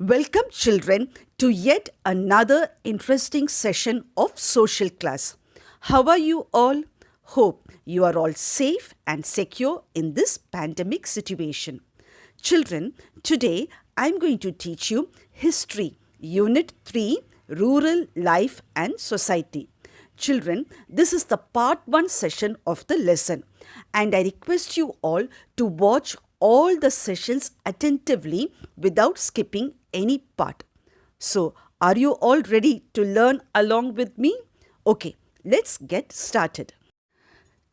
Welcome, children, to yet another interesting session of social class. How are you all? Hope you are all safe and secure in this pandemic situation. Children, today I'm going to teach you History, Unit 3, Rural Life and Society. Children, this is the part 1 session of the lesson, and I request you all to watch all the sessions attentively without skipping any part. So, are you all ready to learn along with me? Okay, let's get started.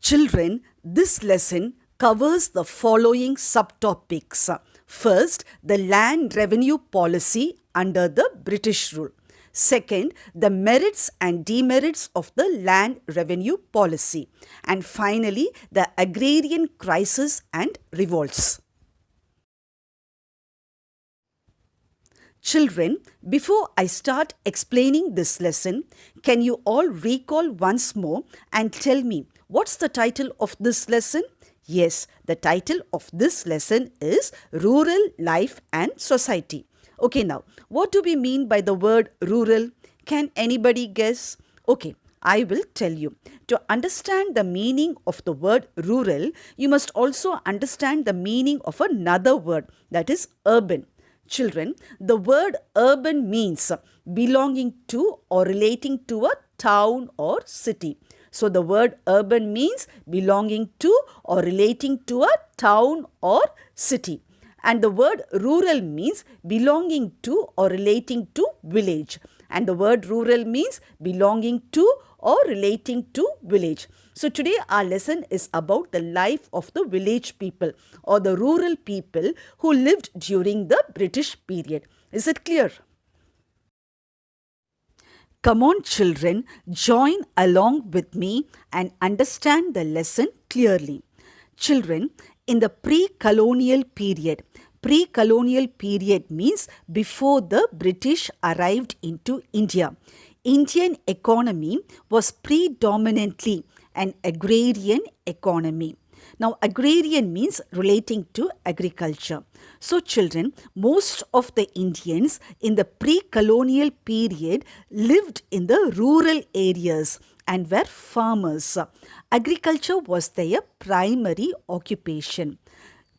Children, this lesson covers the following subtopics. First, the land revenue policy under the British rule. Second, the merits and demerits of the land revenue policy. And finally, the agrarian crisis and revolts. Children, before I start explaining this lesson, can you all recall once more and tell me what's the title of this lesson? Yes, the title of this lesson is Rural Life and Society. Okay, now, what do we mean by the word rural? Can anybody guess? Okay, I will tell you. To understand the meaning of the word rural, you must also understand the meaning of another word, that is urban. Children, the word urban means belonging to or relating to a town or city. So, the word urban means belonging to or relating to a town or city. And the word rural means belonging to or relating to village. And the word rural means belonging to or relating to village. So today our lesson is about the life of the village people or the rural people who lived during the British period. Is it clear? Come on, children, join along with me and understand the lesson clearly. Children, in the pre-colonial period means before the British arrived into India. Indian economy was predominantly an agrarian economy. Now, agrarian means relating to agriculture. So, children, most of the Indians in the pre-colonial period lived in the rural areas and were farmers. Agriculture was their primary occupation.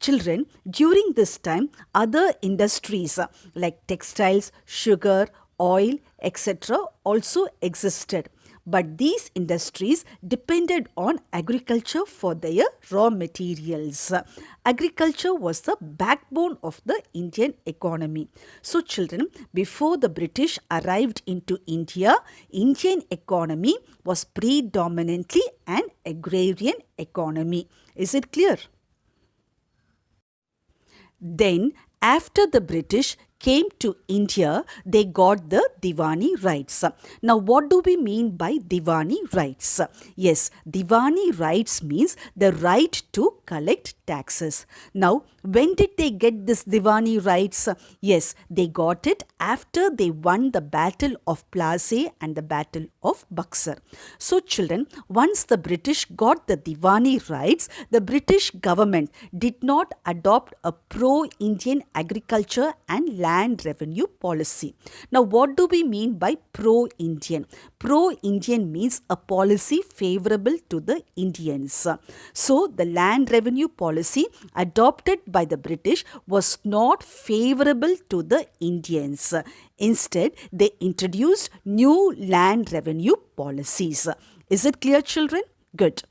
Children, during this time, other industries like textiles, sugar, oil, etc. also existed. But these industries depended on agriculture for their raw materials. Agriculture was the backbone of the Indian economy. So, children, before the British arrived into India, Indian economy was predominantly an agrarian economy. Is it clear? Then, after the British came to India, they got the Diwani rights. Now, what do we mean by Diwani rights? Yes, Diwani rights means the right to collect taxes. Now, when did they get this Diwani rights? Yes, they got it after they won the Battle of Plassey and the Battle of Buxar. So, children, once the British got the Diwani rights, the British government did not adopt a pro-Indian agriculture and land revenue policy. Now, what do we mean by pro-Indian? Pro-Indian means a policy favorable to the Indians. So, the land revenue policy adopted by the British was not favorable to the Indians. Instead, they introduced new land revenue policies. Is it clear, children? Good.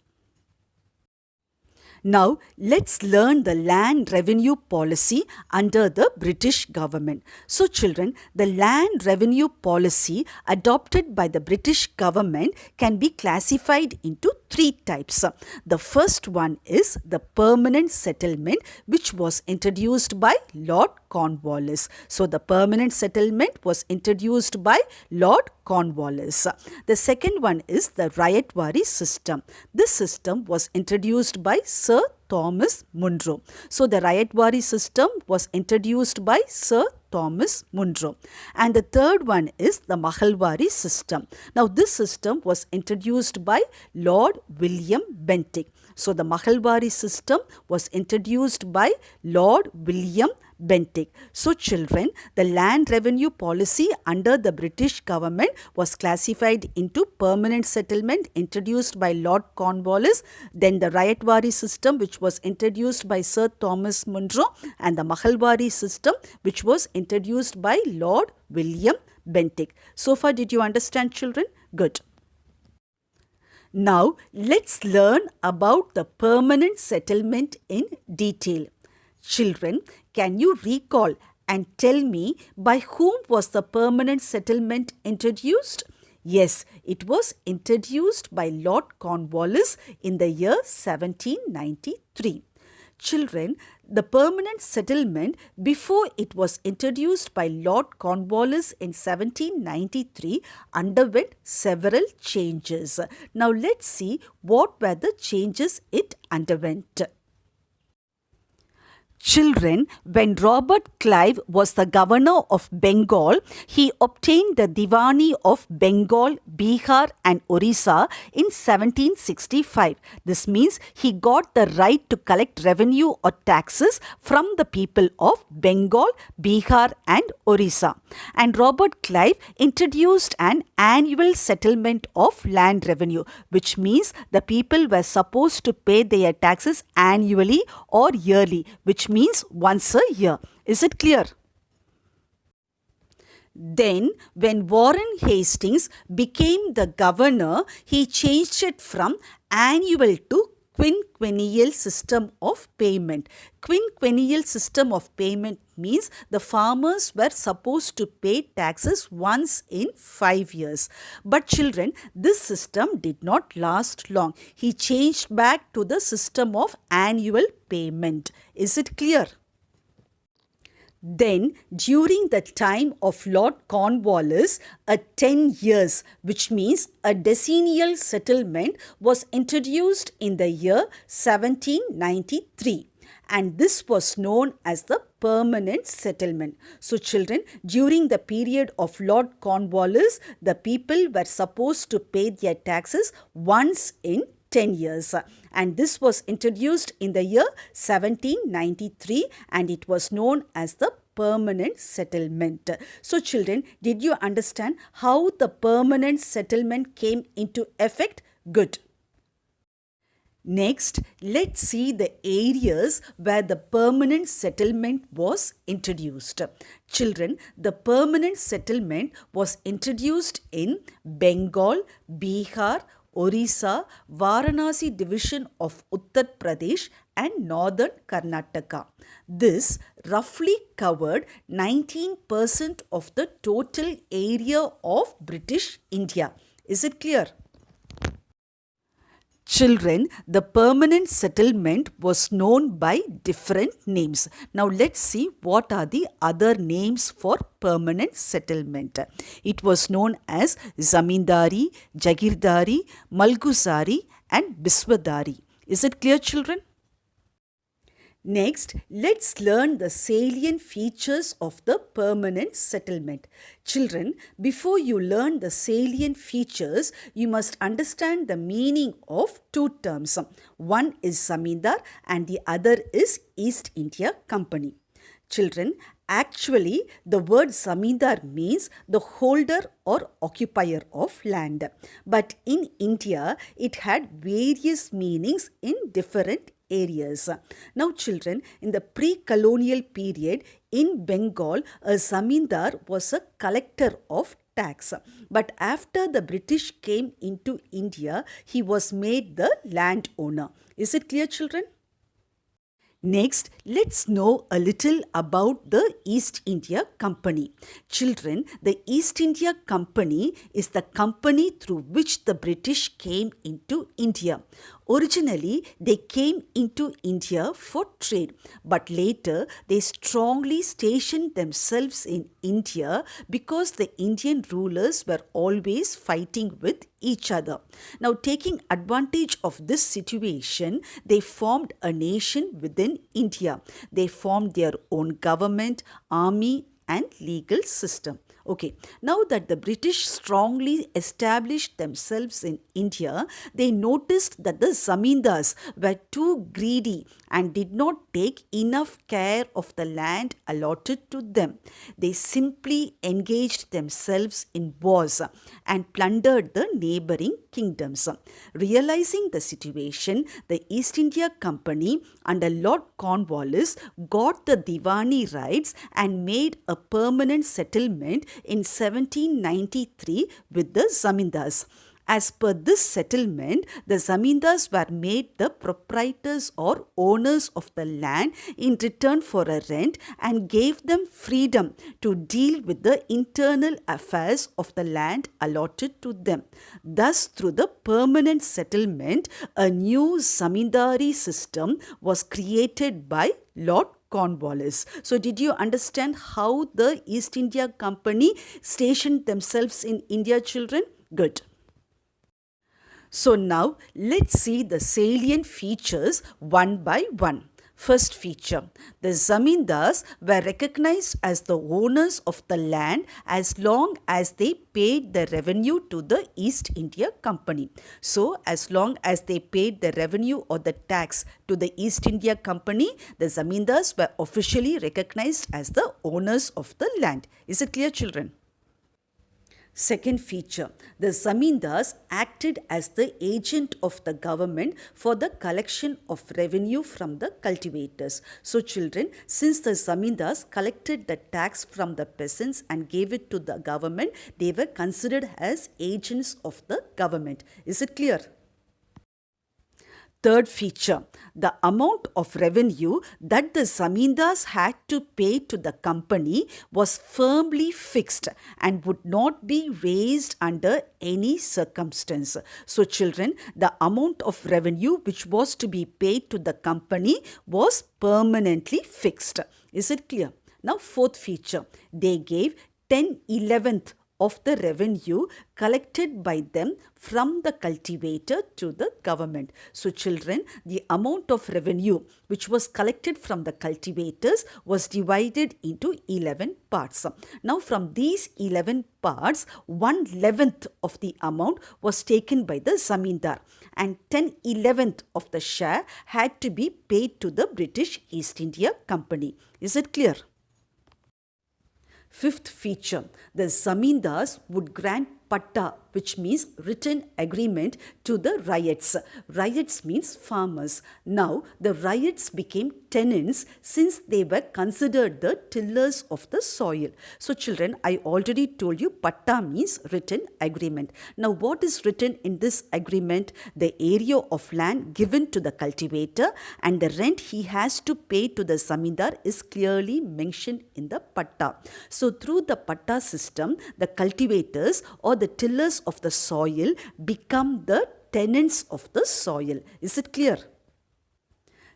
Now, let's learn the land revenue policy under the British government. So, children, the land revenue policy adopted by the British government can be classified into 3 types. The first one is the permanent settlement, which was introduced by Lord Cornwallis. So, the permanent settlement was introduced by Lord Cornwallis. The second one is the Ryotwari system. This system was introduced by Sir Thomas Munro. So, the Ryotwari system was introduced by Sir Thomas Munro. And the third one is the Mahalwari system. Now, this system was introduced by Lord William Bentinck. So, the Mahalwari system was introduced by Lord William Bentinck. So children, the land revenue policy under the British government was classified into permanent settlement introduced by Lord Cornwallis, then the Rayatwari system which was introduced by Sir Thomas Munro, and the Mahalwari system which was introduced by Lord William Bentinck. So far, did you understand, children? Good. Now, let's learn about the permanent settlement in detail. Children, can you recall and tell me by whom was the permanent settlement introduced? Yes, it was introduced by Lord Cornwallis in the year 1793. Children, the permanent settlement before it was introduced by Lord Cornwallis in 1793 underwent several changes. Now let's see what were the changes it underwent. Children, when Robert Clive was the governor of Bengal, he obtained the Diwani of Bengal, Bihar and Orissa in 1765. This means he got the right to collect revenue or taxes from the people of Bengal, Bihar and Orissa. And Robert Clive introduced an annual settlement of land revenue, which means the people were supposed to pay their taxes annually or yearly, which means once a year. Is it clear? Then, when Warren Hastings became the governor, he changed it from annual to quinquennial system of payment. Quinquennial system of payment means the farmers were supposed to pay taxes once in 5 years. But children, this system did not last long. He changed back to the system of annual payment. Is it clear? Then, during the time of Lord Cornwallis, a 10 years, which means a decennial settlement, was introduced in the year 1793. And this was known as the permanent settlement. So children, during the period of Lord Cornwallis, the people were supposed to pay their taxes once in 10 years, and this was introduced in the year 1793 and it was known as the permanent settlement. So children, did you understand how the permanent settlement came into effect? Good. Next, let's see the areas where the permanent settlement was introduced. Children, the permanent settlement was introduced in Bengal, Bihar, Orissa, Varanasi division of Uttar Pradesh and northern Karnataka. This roughly covered 19% of the total area of British India. Is it clear? Children, the permanent settlement was known by different names. Now let's see what are the other names for permanent settlement. It was known as Zamindari, Jagirdari, Malguzari and Biswadari. Is it clear, children? Next, let's learn the salient features of the permanent settlement. Children, before you learn the salient features, you must understand the meaning of two terms. One is Zamindar and the other is East India Company. Children, actually the word Zamindar means the holder or occupier of land. But in India, it had various meanings in different areas. Now children, in the pre-colonial period in Bengal, a Zamindar was a collector of tax. But after the British came into India, he was made the landowner. Is it clear, children? Next, let's know a little about the East India Company. Children, the East India Company is the company through which the British came into India. Originally, they came into India for trade, but later they strongly stationed themselves in India because the Indian rulers were always fighting with each other. Now, taking advantage of this situation, they formed a nation within India. They formed their own government, army, and legal system. Okay, now that the British strongly established themselves in India, they noticed that the zamindars were too greedy and did not take enough care of the land allotted to them. They simply engaged themselves in wars and plundered the neighboring kingdoms. Realizing the situation, the East India Company under Lord Cornwallis got the Diwani rights and made a permanent settlement in 1793 with the zamindars. As per this settlement, the zamindars were made the proprietors or owners of the land in return for a rent and gave them freedom to deal with the internal affairs of the land allotted to them. Thus, through the permanent settlement, a new zamindari system was created by Lord Cornwallis. So, did you understand how the East India Company stationed themselves in India, children? Good. So now let's see the salient features one by one. First feature, the zamindars were recognized as the owners of the land as long as they paid the revenue to the East India Company. So, as long as they paid the revenue or the tax to the East India Company, the zamindars were officially recognized as the owners of the land. Is it clear, children? Second feature, the zamindars acted as the agent of the government for the collection of revenue from the cultivators. So children, since the zamindars collected the tax from the peasants and gave it to the government, they were considered as agents of the government. Is it clear? Third feature, the amount of revenue that the zamindars had to pay to the company was firmly fixed and would not be raised under any circumstance. So children, the amount of revenue which was to be paid to the company was permanently fixed. Is it clear? Now fourth feature, they gave 10/11th of the revenue collected by them from the cultivator to the government. So children, the amount of revenue which was collected from the cultivators was divided into 11 parts. Now from these 11 parts, 1/11th of the amount was taken by the zamindar and 10/11th of the share had to be paid to the British East India Company. Is it clear? Fifth feature, the zamindars would grant patta, which means written agreement, to the ryots. Ryots means farmers. Now, the ryots became tenants since they were considered the tillers of the soil. So, children, I already told you patta means written agreement. Now, what is written in this agreement? The area of land given to the cultivator and the rent he has to pay to the zamindar is clearly mentioned in the patta. So, through the patta system, the cultivators or the tillers of the soil become the tenants of the soil. Is it clear?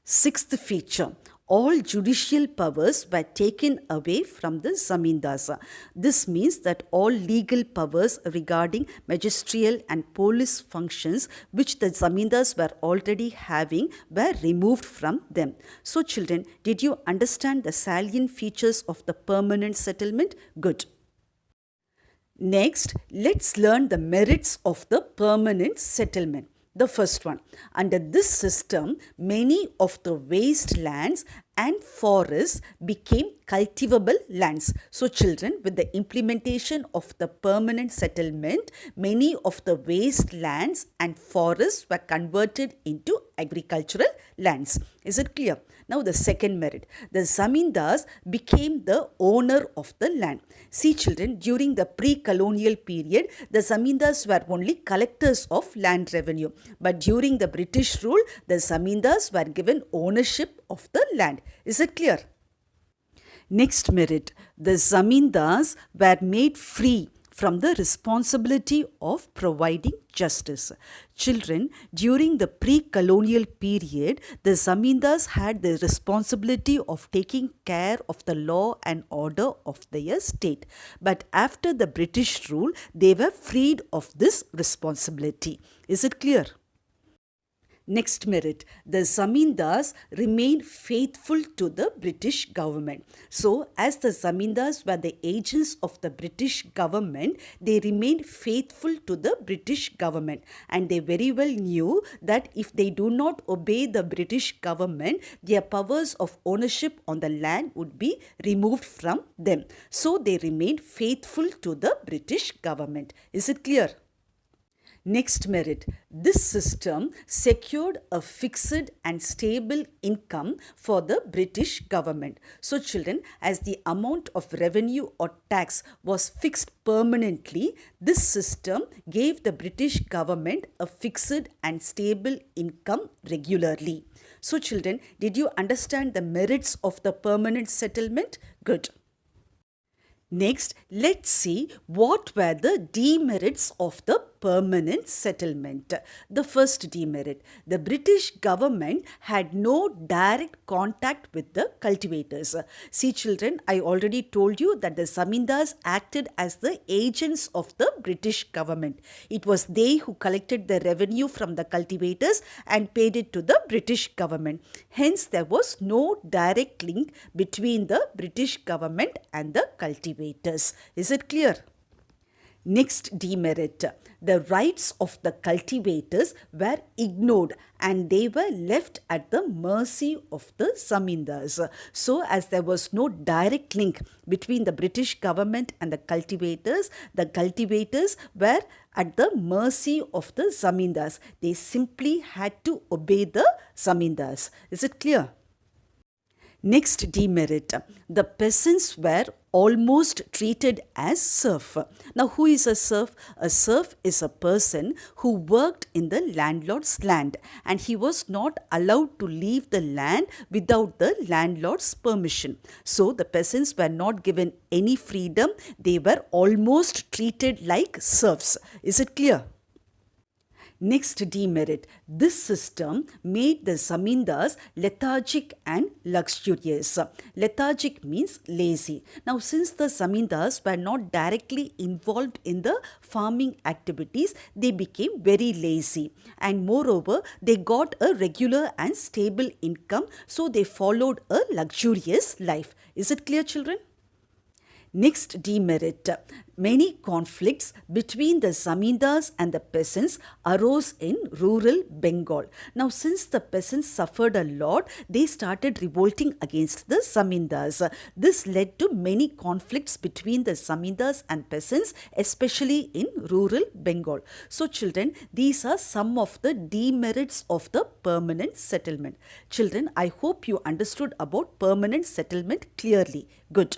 Sixth feature, all judicial powers were taken away from the zamindars. This means that all legal powers regarding magisterial and police functions which the zamindars were already having were removed from them. So children, did you understand the salient features of the permanent settlement? Good. Next, let's learn the merits of the permanent settlement. The first one, under this system, many of the wastelands and forests became cultivable lands. So children, with the implementation of the permanent settlement, many of the wastelands and forests were converted into agricultural lands. Is it clear? Now the second merit, the zamindars became the owner of the land. See children, during the pre-colonial period, the zamindars were only collectors of land revenue. But during the British rule, the zamindars were given ownership of the land. Is it clear? Next merit, the zamindars were made free from the responsibility of providing justice. Children, during the pre-colonial period, the zamindars had the responsibility of taking care of the law and order of their state. But after the British rule, they were freed of this responsibility. Is it clear? Next merit, the Zamindars remained faithful to the British government. So, as the Zamindars were the agents of the British government, they remained faithful to the British government. And they very well knew that if they do not obey the British government, their powers of ownership on the land would be removed from them. So, they remained faithful to the British government. Is it clear? Next merit, this system secured a fixed and stable income for the British government. So children, as the amount of revenue or tax was fixed permanently, this system gave the British government a fixed and stable income regularly. So children, did you understand the merits of the permanent settlement? Good. Next, let's see what were the demerits of the permanent settlement. The first demerit, the British government had no direct contact with the cultivators. See children, I already told you that the Zamindars acted as the agents of the British government. It was they who collected the revenue from the cultivators and paid it to the British government. Hence, there was no direct link between the British government and the cultivators. Is it clear? Next demerit, the rights of the cultivators were ignored and they were left at the mercy of the Zamindars. So, as there was no direct link between the British government and the cultivators were at the mercy of the Zamindars. They simply had to obey the Zamindars. Is it clear? Next demerit, the peasants were almost treated as serf. Now, who is a serf? A serf is a person who worked in the landlord's land and he was not allowed to leave the land without the landlord's permission. So, the peasants were not given any freedom. They were almost treated like serfs. Is it clear? Next demerit, this system made the Zamindars lethargic and luxurious. Lethargic means lazy. Now, since the Zamindars were not directly involved in the farming activities, they became very lazy. And moreover, they got a regular and stable income, so they followed a luxurious life. Is it clear, children? Next demerit, many conflicts between the Zamindars and the peasants arose in rural Bengal. Now, since the peasants suffered a lot, they started revolting against the Zamindars. This led to many conflicts between the Zamindars and peasants, especially in rural Bengal. So, children, these are some of the demerits of the permanent settlement. Children, I hope you understood about permanent settlement clearly. Good.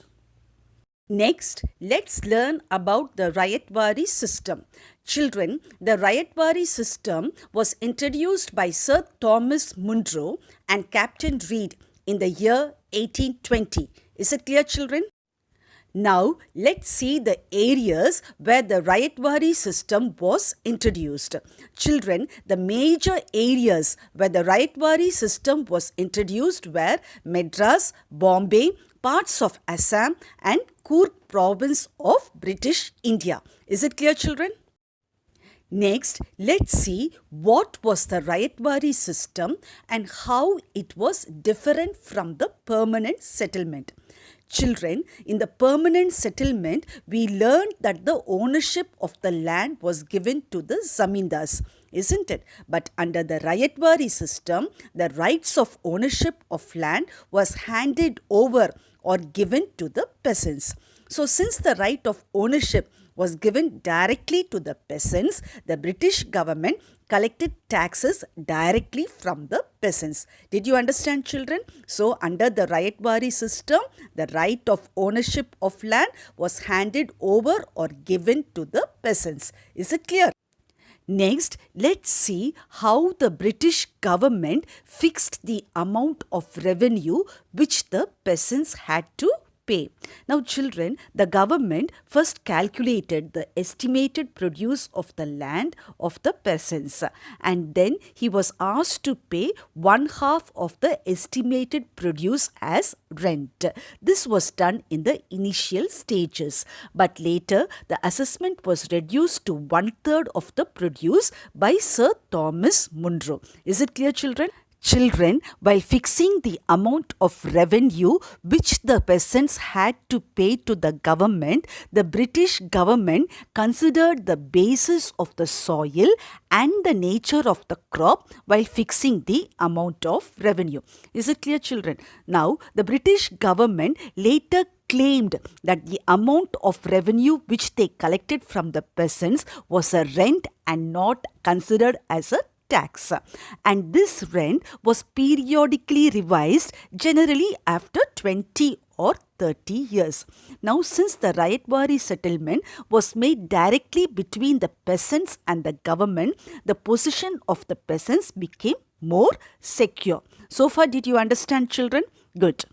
Next, let's learn about the Rayatwari system. Children, the Rayatwari system was introduced by Sir Thomas Munro and Captain Reid in the year 1820. Is it clear, children? Now, let's see the areas where the Rayatwari system was introduced. Children, the major areas where the Rayatwari system was introduced were Madras, Bombay, parts of Assam and Coorg province of British India. Is it clear, children? Next, let's see what was the Rayatwari system and how it was different from the permanent settlement. Children, in the permanent settlement, we learned that the ownership of the land was given to the Zamindars, isn't it? But under the Rayatwari system, the rights of ownership of land was handed over or given to the peasants. So, since the right of ownership was given directly to the peasants, the British government collected taxes directly from the peasants. Did you understand, children? So, under the Rayatwari system, the right of ownership of land was handed over or given to the peasants. Is it clear? Next, let's see how the British government fixed the amount of revenue which the peasants had to pay. Now children, the government first calculated the estimated produce of the land of the peasants, and then he was asked to pay one half of the estimated produce as rent. This was done in the initial stages, but later the assessment was reduced to one-third of the produce by Sir Thomas Munro. Is it clear, children? Children, while fixing the amount of revenue which the peasants had to pay to the government, the British government considered the basis of the soil and the nature of the crop while fixing the amount of revenue. Is it clear, children? Now, the British government later claimed that the amount of revenue which they collected from the peasants was a rent and not considered as a tax, and this rent was periodically revised, generally after 20 or 30 years. Now, since the Rayatwari settlement was made directly between the peasants and the government, the position of the peasants became more secure. So far, did you understand, children? Good.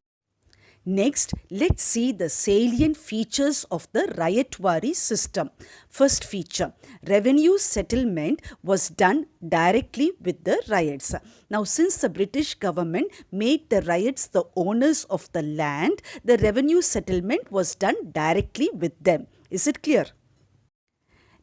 Next, let's see the salient features of the Rayatwari system. First feature, revenue settlement was done directly with the ryots. Now, since the British government made the ryots the owners of the land, the revenue settlement was done directly with them. Is it clear?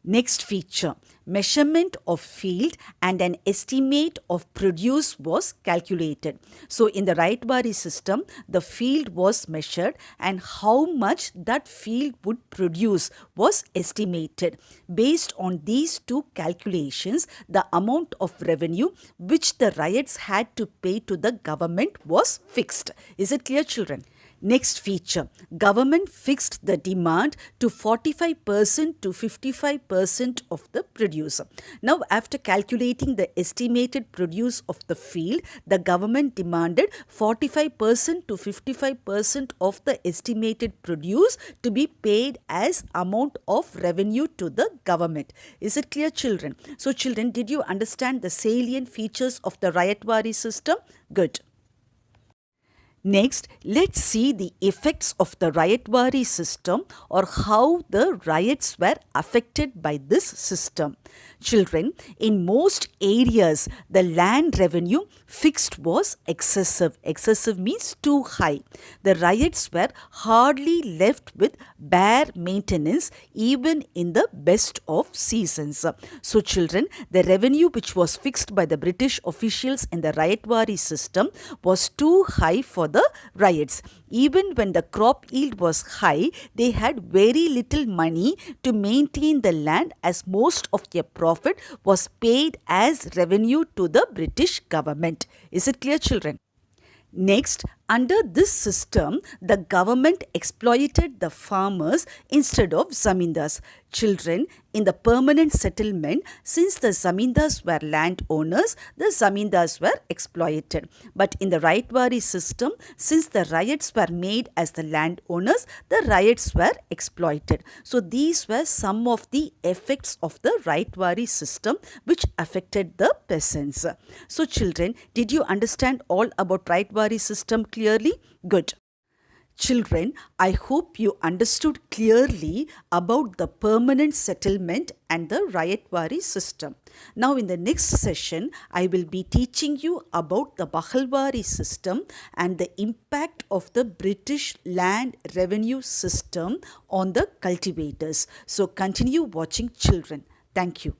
Next feature, measurement of field and an estimate of produce was calculated. So, in the Rayatwari system, the field was measured and how much that field would produce was estimated. Based on these two calculations, the amount of revenue which the ryots had to pay to the government was fixed. Is it clear, children? Next feature, government fixed the demand to 45% to 55% of the produce. Now, after calculating the estimated produce of the field, the government demanded 45% to 55% of the estimated produce to be paid as amount of revenue to the government. Is it clear, children? So, children, did you understand the salient features of the Rayatwari system? Good. Next, let's see the effects of the Rayatwari system or how the riots were affected by this system. Children, in most areas, the land revenue fixed was excessive. Excessive means too high. The riots were hardly left with bare maintenance even in the best of seasons. So, children, the revenue which was fixed by the British officials in the Rayatwari system was too high for the riots. Even when the crop yield was high, they had very little money to maintain the land, as most of their profit was paid as revenue to the British government. Is it clear, children? Next, under this system, the government exploited the farmers instead of zamindars. Children, in the permanent settlement, since the zamindars were landowners, the zamindars were exploited. But in the Rayatwari system, since the ryots were made as the landowners, the ryots were exploited. So, these were some of the effects of the Rayatwari system which affected the peasants. So, children, did you understand all about Rayatwari system clearly? Good. Children, I hope you understood clearly about the permanent settlement and the Rayatwari system. Now, in the next session, I will be teaching you about the Bahalwari system and the impact of the British land revenue system on the cultivators. So, continue watching, children. Thank you.